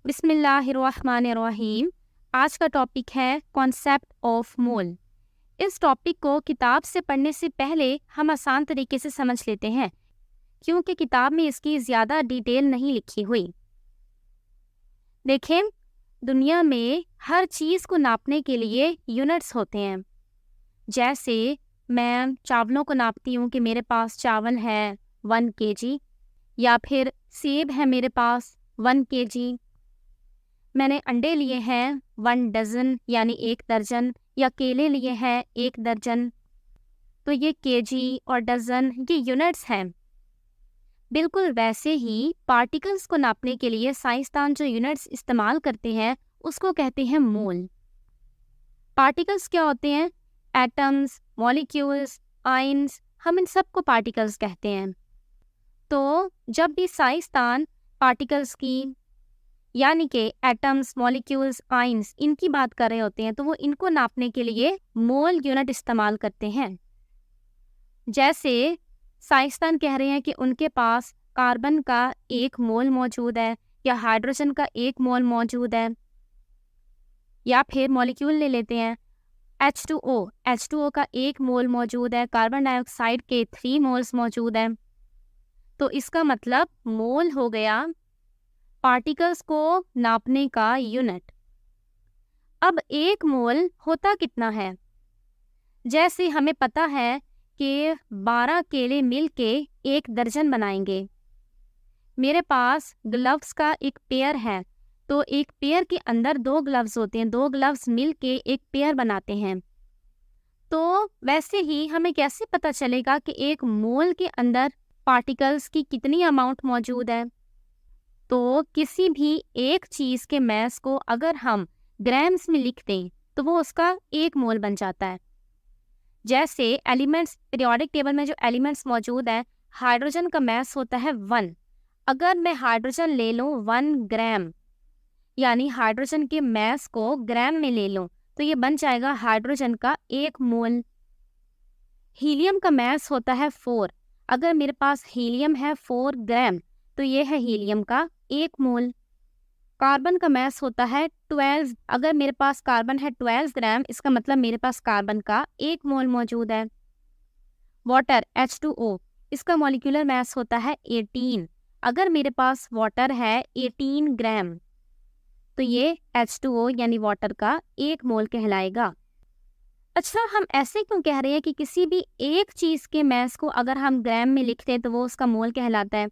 बिस्मिल्लाहिर्रहमानिर्रहीम। आज का टॉपिक है कॉन्सेप्ट ऑफ मोल। इस टॉपिक को किताब से पढ़ने से पहले हम आसान तरीके से समझ लेते हैं, क्योंकि किताब में इसकी ज़्यादा डिटेल नहीं लिखी हुई। देखें, दुनिया में हर चीज़ को नापने के लिए यूनिट्स होते हैं। जैसे मैं चावलों को नापती हूँ कि मेरे पास चावल है 1 kg, या फिर सेब है मेरे पास 1 kg। मैंने अंडे लिए हैं 1 डज़न यानी 1 दर्जन, या केले लिए हैं 1 दर्जन। तो ये केजी और डज़न ये यूनिट्स हैं। बिल्कुल वैसे ही पार्टिकल्स को नापने के लिए साइंसदान जो यूनिट्स इस्तेमाल करते हैं उसको कहते हैं मोल। पार्टिकल्स क्या होते हैं? एटम्स, मॉलिक्यूल्स, आयंस, हम इन सबको पार्टिकल्स कहते हैं। तो जब भी साइंसदान पार्टिकल्स की यानी कि एटम्स, मॉलिक्यूल्स, आयंस इनकी बात कर रहे होते हैं तो वो इनको नापने के लिए मोल यूनिट इस्तेमाल करते हैं। जैसे साइंसदान कह रहे हैं कि उनके पास कार्बन का 1 मोल मौजूद है, या हाइड्रोजन का 1 मोल मौजूद है, या फिर मॉलिक्यूल ले लेते हैं H2O का 1 मोल मौजूद है, कार्बन डाइऑक्साइड के 3 मोल्स मौजूद हैं। तो इसका मतलब मोल हो गया पार्टिकल्स को नापने का यूनिट। अब 1 मोल होता कितना है? जैसे हमें पता है कि 12 केले मिलके 1 दर्जन बनाएंगे। मेरे पास ग्लव्स का एक पेयर है, तो एक पेयर के अंदर 2 ग्लव्स होते हैं, 2 ग्लव्स मिलके एक पेयर बनाते हैं। तो वैसे ही हमें कैसे पता चलेगा कि 1 मोल के अंदर पार्टिकल्स की कितनी अमाउंट मौजूद है? तो किसी भी एक चीज़ के मैस को अगर हम ग्राम्स में लिख दें तो वो उसका 1 मोल बन जाता है। जैसे एलिमेंट्स, पीरियोडिक टेबल में जो एलिमेंट्स मौजूद हैं, हाइड्रोजन का मैस होता है 1। अगर मैं हाइड्रोजन ले लूँ 1 ग्राम, यानी हाइड्रोजन के मैस को ग्राम में ले लूँ, तो ये बन जाएगा हाइड्रोजन का 1 मोल। हीलियम का मैस होता है 4। अगर मेरे पास हीलियम है 4 ग्राम, तो ये है हीलियम का 1 मोल। कार्बन का मैस होता है 12। अगर मेरे पास कार्बन है 12 ग्राम, इसका मतलब मेरे पास कार्बन का 1 मोल मौजूद है। वाटर H2O, इसका मॉलिक्यूलर मैस होता है 18। अगर मेरे पास वाटर है 18 ग्राम, तो ये H2O यानी वाटर का 1 मोल कहलाएगा। अच्छा, हम ऐसे क्यों कह रहे हैं कि किसी भी एक चीज़ के मैस को अगर हम ग्राम में लिखते हैं तो वो उसका मोल कहलाता है?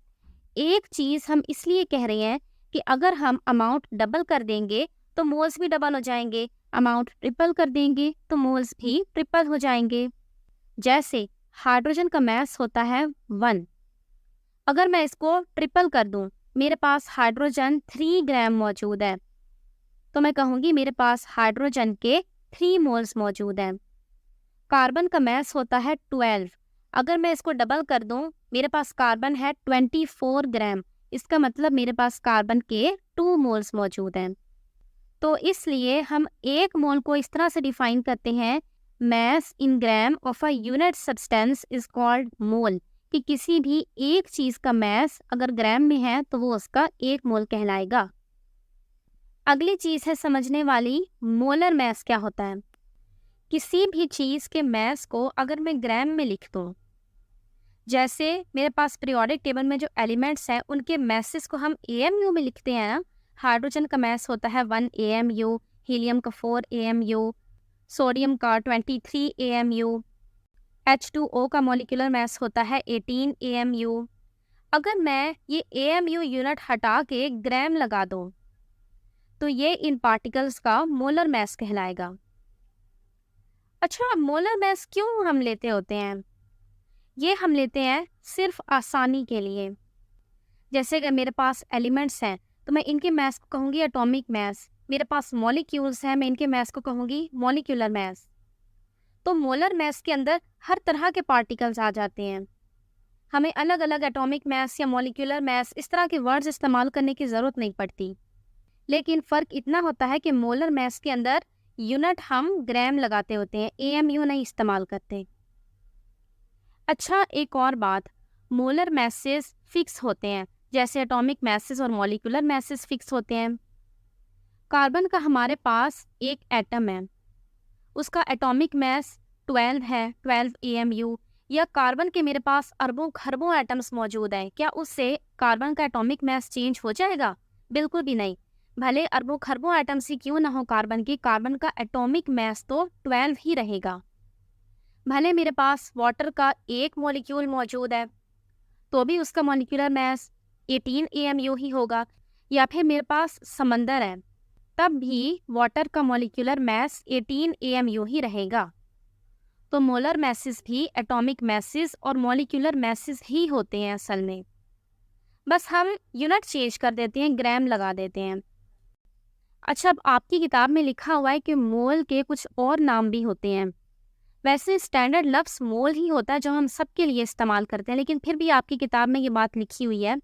एक चीज़ हम इसलिए कह रहे हैं कि अगर हम अमाउंट डबल कर देंगे तो मोल्स भी डबल हो जाएंगे, अमाउंट ट्रिपल कर देंगे तो मोल्स भी ट्रिपल हो जाएंगे। जैसे हाइड्रोजन का मैस होता है 1। अगर मैं इसको ट्रिपल कर दूं, मेरे पास हाइड्रोजन 3 ग्राम मौजूद है, तो मैं कहूँगी मेरे पास हाइड्रोजन के 3 मोल्स मौजूद हैं। कार्बन का मैस होता है 12। अगर मैं इसको डबल कर दूं, मेरे पास कार्बन है 24 ग्राम, इसका मतलब मेरे पास कार्बन के 2 मोल्स मौजूद हैं। तो इसलिए हम 1 मोल को इस तरह से डिफाइन करते हैं, mass in gram of a unit substance is called mole, कि किसी भी एक चीज़ का मैस अगर ग्राम में है तो वो उसका 1 मोल कहलाएगा। अगली चीज़ है समझने वाली, मोलर मैस क्या होता है। किसी भी चीज़ के मैस को अगर मैं ग्राम में लिख दूँ, जैसे मेरे पास पीरियोडिक टेबल में जो एलिमेंट्स हैं उनके मैसेस को हम AMU में लिखते हैं ना। हाइड्रोजन का मैस होता है 1 AMU, हीलियम का 4 AMU, सोडियम का 23 AMU, H2O का मॉलिक्यूलर मैस होता है 18 AMU। अगर मैं ये AMU यूनिट हटा के ग्राम लगा दूँ तो ये इन पार्टिकल्स का मोलर मैस कहलाएगा। अच्छा, मोलर मैस क्यों हम लेते होते हैं? ये हम लेते हैं सिर्फ आसानी के लिए। जैसे अगर मेरे पास एलिमेंट्स हैं तो मैं इनके मैस को कहूँगी एटॉमिक मैस, मेरे पास मॉलिक्यूल्स हैं मैं इनके मैस को कहूँगी मॉलिक्यूलर मैस। तो मोलर मैस के अंदर हर तरह के पार्टिकल्स आ जाते हैं, हमें अलग अलग एटॉमिक मैस या मॉलिक्यूलर मैस इस तरह के वर्ड्स इस्तेमाल करने की ज़रूरत नहीं पड़ती। लेकिन फ़र्क इतना होता है कि मोलर मैस के अंदर यूनिट हम ग्राम लगाते होते हैं, AMU नहीं इस्तेमाल करते। अच्छा, एक और बात, मोलर मैसेस फिक्स होते हैं, जैसे एटॉमिक मैसेस और मॉलिक्यूलर मैसेस फिक्स होते हैं। कार्बन का हमारे पास एक एटम है, उसका एटॉमिक मास 12 है, 12 AMU। या कार्बन के मेरे पास अरबों खरबों एटम्स मौजूद हैं, क्या उससे कार्बन का एटॉमिक मास चेंज हो जाएगा? बिल्कुल भी नहीं। भले अरबों खरबों एटम्स ही क्यों ना हो कार्बन की, कार्बन का एटॉमिक मास तो 12 ही रहेगा। भले मेरे पास वाटर का एक मॉलिक्यूल मौजूद है तो भी उसका मॉलिक्यूलर मास 18 AMU ही होगा। या फिर मेरे पास समंदर है, तब भी वाटर का मॉलिक्यूलर मास 18 AMU ही रहेगा। तो मोलर मैसेज भी एटॉमिक मैसेज और मॉलिक्यूलर मैसेज ही होते हैं असल में, बस हम यूनिट चेंज कर देते हैं, ग्राम लगा देते हैं। अच्छा, अब आपकी किताब में लिखा हुआ है कि मोल के कुछ और नाम भी होते हैं। वैसे स्टैंडर्ड लफ्ज़ मोल ही होता है जो हम सबके लिए इस्तेमाल करते हैं, लेकिन फिर भी आपकी किताब में ये बात लिखी हुई है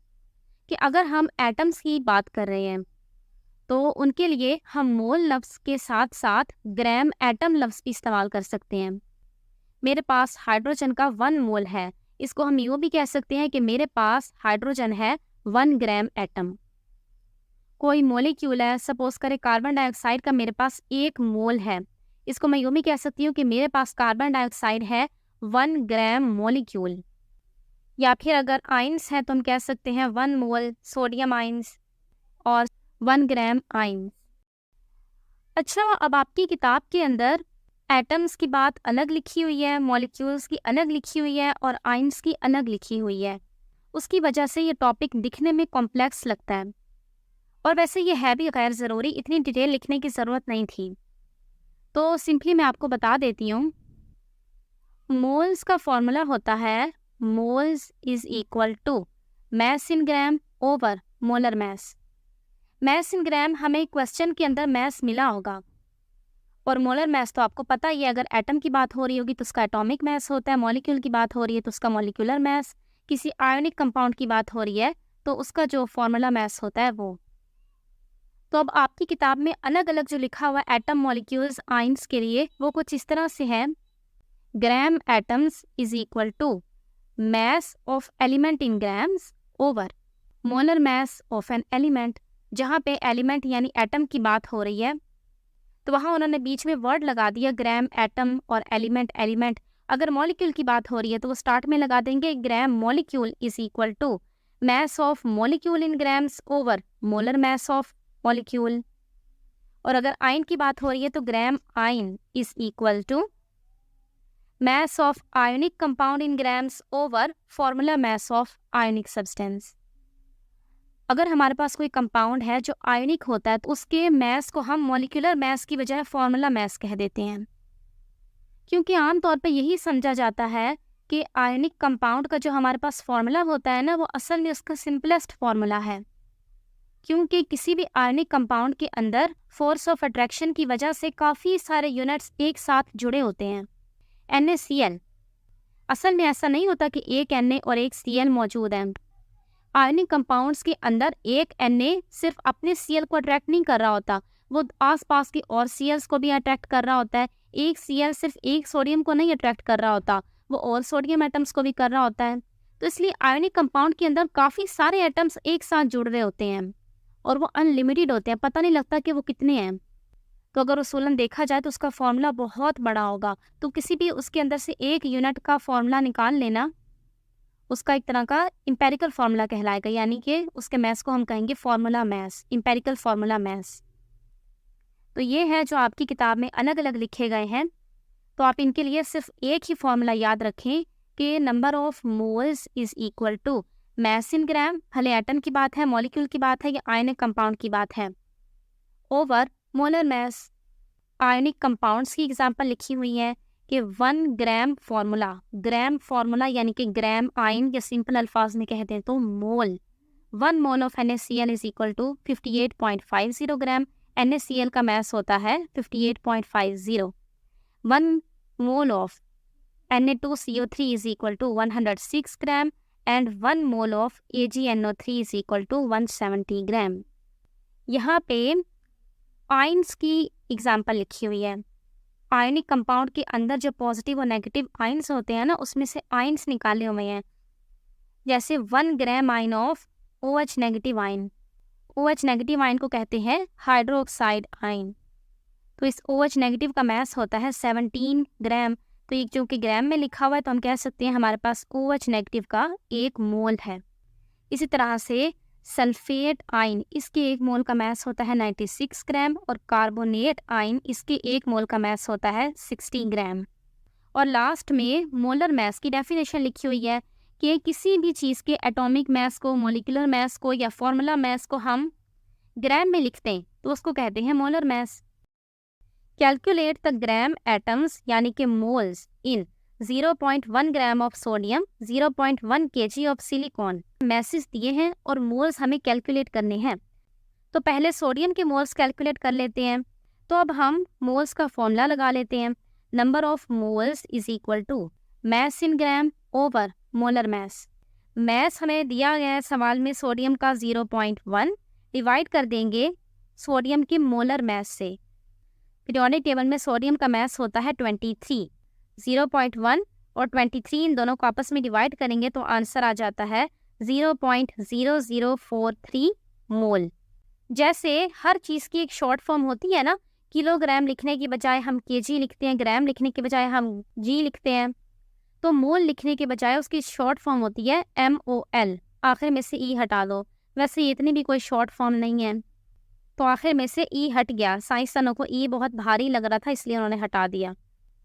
कि अगर हम एटम्स की बात कर रहे हैं तो उनके लिए हम मोल लफ्ज़ के साथ साथ ग्राम एटम लफ्ज़ भी इस्तेमाल कर सकते हैं। मेरे पास हाइड्रोजन का 1 मोल है, इसको हम यूँ भी कह सकते हैं कि मेरे पास हाइड्रोजन है 1 ग्राम एटम। कोई मॉलिक्यूल है, सपोज करें कार्बन डाइऑक्साइड का मेरे पास 1 मोल है, इसको मैं यूँ भी कह सकती हूँ कि मेरे पास कार्बन डाइऑक्साइड है 1 ग्राम मॉलिक्यूल। या फिर अगर आइंस है तो हम कह सकते हैं 1 मोल सोडियम आइंस और 1 ग्राम आइंस। अच्छा, अब आपकी किताब के अंदर एटम्स की बात अलग लिखी हुई है, मॉलिक्यूल्स की अलग लिखी हुई है और आइंस की अलग लिखी हुई है। उसकी वजह से ये टॉपिक दिखने में कॉम्प्लेक्स लगता है, और वैसे ये है भी गैर ज़रूरी, इतनी डिटेल लिखने की ज़रूरत नहीं थी। तो सिंपली मैं आपको बता देती हूँ। मोल्स का फॉर्मूला होता है moles is equal to mass in gram over molar mass. Mass in gram हमें क्वेश्चन के अंदर मैस मिला होगा, और मोलर मैस तो आपको पता ही है, अगर एटम की बात हो रही होगी तो उसका एटॉमिक मैस होता है, मॉलिक्यूल की बात हो रही है तो उसका मॉलिक्यूलर मैस, किसी आयोनिक कंपाउंड की बात हो रही है तो उसका जो फॉर्मूला मैस होता है वो। तो अब आपकी किताब में अलग अलग जो लिखा हुआ है एटम, मॉलिक्यूल्स, आइंस के लिए, वो कुछ इस तरह से है। Gram atoms is equal to mass of element in grams over molar mass of an element. जहाँ पे एलिमेंट यानी एटम की बात हो रही है तो वहाँ उन्होंने बीच में वर्ड लगा दिया ग्राम एटम और एलिमेंट एलिमेंट। अगर मॉलिक्यूल की बात हो रही है तो वो स्टार्ट में लगा देंगे gram molecule is equal to mass of molecule in grams over molar mass of molecule. और अगर आयन की बात हो रही है तो gram ion is equal to mass of ionic compound in grams over formula mass of ionic substance. अगर हमारे पास कोई कंपाउंड है जो आयोनिक होता है तो उसके मैस को हम मॉलिक्यूलर मैस की बजाय फॉर्मूला मैस कह देते हैं, क्योंकि आमतौर पर यही समझा जाता है कि आयोनिक कंपाउंड का जो हमारे पास फॉर्मूला होता है ना, वो असल में उसका सिंपलेस्ट फॉर्मूला है, क्योंकि किसी भी आयोनिक कंपाउंड के अंदर फोर्स ऑफ अट्रैक्शन की वजह से काफ़ी सारे यूनिट्स एक साथ जुड़े होते हैं। NaCl, असल में ऐसा नहीं होता कि एक Na और एक Cl मौजूद है। आयोनिक कंपाउंड्स के अंदर एक Na सिर्फ अपने Cl को अट्रैक्ट नहीं कर रहा होता, वो आसपास की और Cls को भी अट्रैक्ट कर रहा होता है। एक Cl सिर्फ एक सोडियम को नहीं अट्रैक्ट कर रहा होता, वो और सोडियम एटम्स को भी कर रहा होता है। तो इसलिए आयोनिक कंपाउंड के अंदर काफ़ी सारे एटम्स एक साथ जुड़ रहे होते हैं और वो अनलिमिटेड होते हैं, पता नहीं लगता कि वो कितने हैं। तो अगर उसूलन देखा जाए तो उसका फॉर्मूला बहुत बड़ा होगा, तो किसी भी उसके अंदर से एक यूनिट का फॉर्मूला निकाल लेना उसका एक तरह का इंपेरिकल फार्मूला कहलाएगा, यानी कि उसके मैस को हम कहेंगे formula mass, empirical formula mass. तो ये है जो आपकी किताब में अलग अलग लिखे गए हैं। तो आप इनके लिए सिर्फ एक ही फार्मूला याद रखें कि number of moles is equal to mass in gram, भले एटम की बात है, मॉलिक्यूल की बात है या आयनिक कंपाउंड की बात है, over molar mess. Ionic compounds की एग्जांपल लिखी हुई है कि 1 ग्राम फार्मूला यानी कि ग्राम आयन, या सिंपल अल्फाज में कहते हैं तो mole. 1 mole of NaCl is equal to 58.50 gram. NaCl का मैस होता है 58.50। 1 mole of Na2CO3 is equal to 106 gram and 1 mole of AgNO3 is equal to 170 gram. यहाँ पे आयन्स की एग्जाम्पल लिखी हुई है। आयनिक कंपाउंड के अंदर जो पॉजिटिव और नेगेटिव आयन्स होते हैं ना, उसमें से आयन्स निकाले हुए हैं। जैसे 1 gram ion of OH negative ion. OH negative ion को कहते हैं हाइड्रोक्साइड आयन। तो इस OH नेगेटिव का मास होता है 17 ग्राम। तो ये जो कि ग्राम में लिखा हुआ है तो हम कह सकते हैं हमारे पास OH नेगेटिव का 1 मोल है। इसी तरह से सल्फेट आयन, इसके 1 मोल का मास होता है 96 ग्राम और कार्बोनेट आयन, इसके 1 मोल का मास होता है 60 ग्राम। और लास्ट में मोलर मास की डेफिनेशन लिखी हुई है कि किसी भी चीज़ के एटॉमिक मास को, मॉलिक्यूलर मास को या फॉर्मूला मास को हम ग्राम में लिखते हैं तो उसको कहते हैं molar mass. Calculate the gram atoms यानी कि moles in 0.1 gram of sodium, 0.1 kg of silicon. Message दिए हैं और मोल्स हमें कैलकुलेट करने हैं। तो पहले सोडियम के मोल्स कैलकुलेट कर लेते हैं। तो अब हम मोल्स का फॉर्मूला लगा लेते हैं। Number of moles is equal to mass in gram over molar mass. Mass हमें दिया गया है सवाल में सोडियम का 0.1, डिवाइड कर देंगे सोडियम की मोलर मास से। पीरियोडिक टेबल में सोडियम का मास होता है 23। 0.1 और 23 इन दोनों को आपस में डिवाइड करेंगे तो आंसर आ जाता है 0.0043 मोल। जैसे हर चीज़ की एक शॉर्ट फॉर्म होती है ना, किलोग्राम लिखने की बजाय हम केजी लिखते हैं, ग्राम लिखने के बजाय हम जी लिखते हैं, तो मोल लिखने के बजाय उसकी शॉर्ट फॉर्म होती है MOL। आखिर में से ई हटा दो। वैसे इतनी भी कोई शॉर्ट फॉर्म नहीं है तो आखिर में से ई हट गया। साइंसदानों को ई बहुत भारी लग रहा था इसलिए उन्होंने हटा दिया।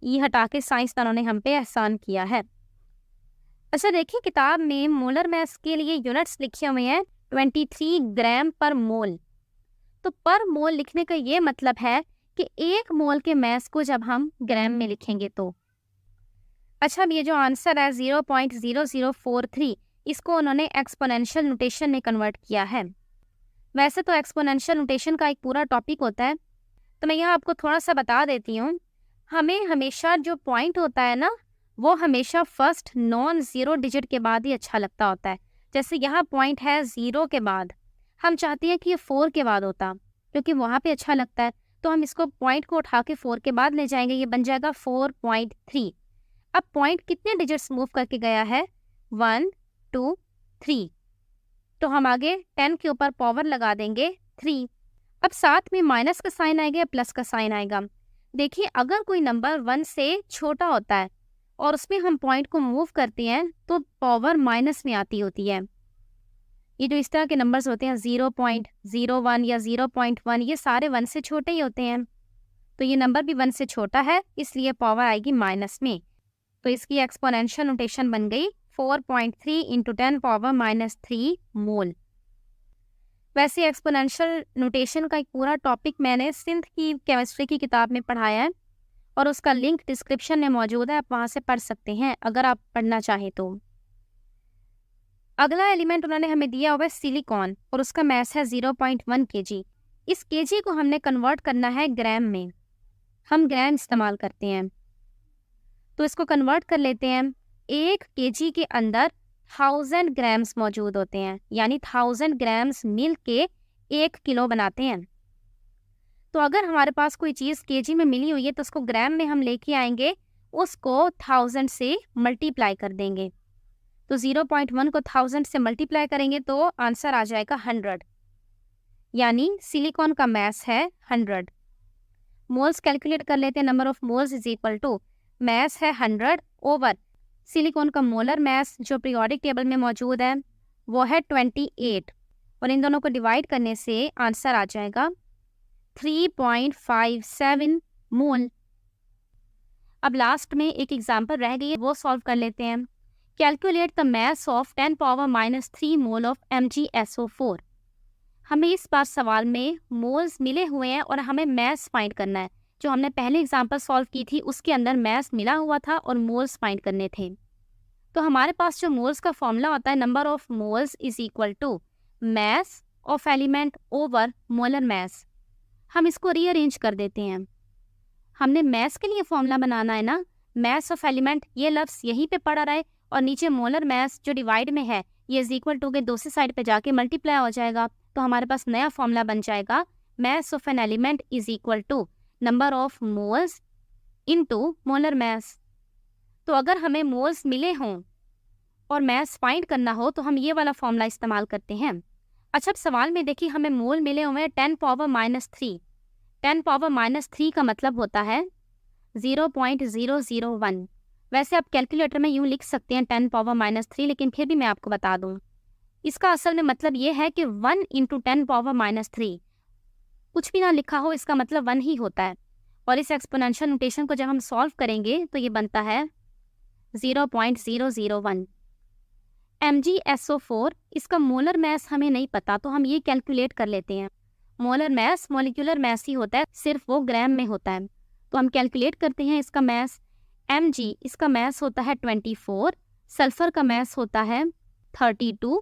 ई हटा के साइंसदानों ने हम पे एहसान किया है। अच्छा देखिए, किताब में मोलर मास के लिए यूनिट्स लिखे हुए हैं 23 ग्राम पर मोल। तो पर मोल लिखने का ये मतलब है कि 1 मोल के मास को जब हम ग्राम में लिखेंगे तो। अच्छा, अब ये जो आंसर है 0.0043, इसको उन्होंने एक्सपोनेंशियल नोटेशन में कन्वर्ट किया है। वैसे तो एक्सपोनेंशियल नोटेशन का एक पूरा टॉपिक होता है, तो मैं यहाँ आपको थोड़ा सा बता देती हूँ। हमें हमेशा जो पॉइंट होता है ना, वो हमेशा फर्स्ट नॉन ज़ीरो डिजिट के बाद ही अच्छा लगता होता है। जैसे यहाँ पॉइंट है 0 के बाद, हम चाहते हैं कि ये 4 के बाद होता क्योंकि वहाँ पे अच्छा लगता है। तो हम इसको पॉइंट को उठा के 4 के बाद ले जाएंगे, ये बन जाएगा 4.3। अब पॉइंट कितने डिजिट्स मूव करके गया है? 1 2 3। तो हम आगे 10 के ऊपर पावर लगा देंगे 3। अब साथ में माइनस का साइन आएगा या प्लस का साइन आएगा। देखिए, अगर कोई नंबर 1 से छोटा होता है और उसमें हम पॉइंट को मूव करते हैं तो पावर माइनस में आती होती है। ये जो इस तरह के नंबर्स होते हैं 0.01 या 0.1, ये सारे 1 से छोटे ही होते हैं। तो ये नंबर भी 1 से छोटा है, इसलिए पावर आएगी माइनस में। तो इसकी एक्सपोनेंशियल नोटेशन बन गई 4.3 इंटू 10 पावर -3 मोल। वैसे एक्सपोनेंशियल नोटेशन का एक पूरा टॉपिक मैंने सिंथ की केमिस्ट्री की किताब में पढ़ाया है और उसका लिंक डिस्क्रिप्शन में मौजूद है, आप वहाँ से पढ़ सकते हैं अगर आप पढ़ना चाहें तो। अगला एलिमेंट उन्होंने हमें दिया हुआ है सिलिकॉन और उसका मास है 0.1 kg। इस kg को हमने कन्वर्ट करना है ग्राम में। हम ग्राम इस्तेमाल करते हैं तो इसको कन्वर्ट कर लेते हैं। 1 kg के अंदर 1000 ग्राम्स मौजूद होते हैं, यानी 1000 ग्राम्स मिल के 1 किलो बनाते हैं। तो अगर हमारे पास कोई चीज़ kg में मिली हुई है तो उसको ग्राम में हम लेके आएंगे, उसको 1000 से मल्टीप्लाई कर देंगे। तो 0.1 को 1000 से मल्टीप्लाई करेंगे तो आंसर आ जाएगा 100, यानी सिलिकॉन का मास है 100। मोल्स कैलकुलेट कर लेते हैं। Number of moles is equal to mass है 100 ओवर सिलिकॉन का मोलर मास जो पीरियोडिक टेबल में मौजूद है वो है 28, और इन दोनों को डिवाइड करने से आंसर आ जाएगा 3.57 मोल। अब लास्ट में एक एग्जांपल रह गई है, वो सॉल्व कर लेते हैं। Calculate the mass of 10 power -3 mole of MgSO4। हमें इस बार सवाल में मोल्स मिले हुए हैं और हमें मास फाइंड करना है। जो हमने पहले एग्जांपल सॉल्व की थी उसके अंदर मास मिला हुआ था और मोल्स फाइंड करने थे। तो हमारे पास जो मोल्स का फॉर्मूला होता है, number of moles is equal to mass of element over molar mass. हम इसको रीअरेंज कर देते हैं। हमने मास के लिए फॉर्मूला बनाना है ना, मास ऑफ एलिमेंट ये लफ्ज़ यहीं पे पड़ा रहे और नीचे मोलर मास जो डिवाइड में है ये इज इक्वल टू के दूसरी साइड पे जाके मल्टीप्लाई हो जाएगा। तो हमारे पास नया फॉर्मूला बन जाएगा, mass of an element is equal to number of moles into molar mass. तो अगर हमें मोल्स मिले हों और मास फाइंड करना हो तो हम ये वाला फॉर्मूला इस्तेमाल करते हैं। अच्छा, अब सवाल में देखिए हमें मोल मिले हुए हैं 10 पावर -3। 10 पावर -3 का मतलब होता है 0.001। वैसे आप कैलकुलेटर में यूँ लिख सकते हैं 10 पावर -3, लेकिन फिर भी मैं आपको बता दूँ। इसका असल में मतलब ये है कि 1 × 10 पावर -3, कुछ भी ना लिखा हो इसका मतलब 1 ही होता है। और इस एक्सपोनेंशियल नोटेशन को जब हम सॉल्व करेंगे तो ये बनता है 0.001। MgSO4, इसका मोलर मैस हमें नहीं पता तो हम ये कैलकुलेट कर लेते हैं। मोलर मैस मॉलिक्यूलर मैस ही होता है, सिर्फ वो ग्राम में होता है। तो हम कैलकुलेट करते हैं इसका मैस। Mg, इसका मैस होता है 24, सल्फर का मैस होता है 32,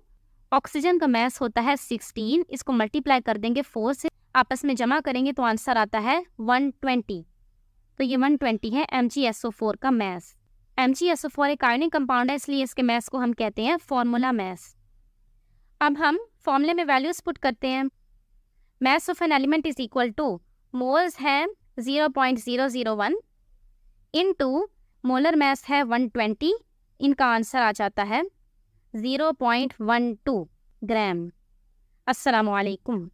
ऑक्सीजन का मैस होता है 16। इसको मल्टीप्लाई कर देंगे 4 से, आपस में जमा करेंगे तो आंसर आता है 120। तो ये 120 है MgSO4 का मैस। MgSO4 एक आयनिक कंपाउंड है, इसलिए इसके मैस को हम कहते हैं फॉर्मूला मैस। अब हम फॉर्मूले में वैल्यूज पुट करते हैं। Mass of an element is equal to, moles है 0.001 इनटू मोलर मैस है 120। इनका आंसर आ जाता है 0.12 ग्राम। अस्सलामुअलैकुम।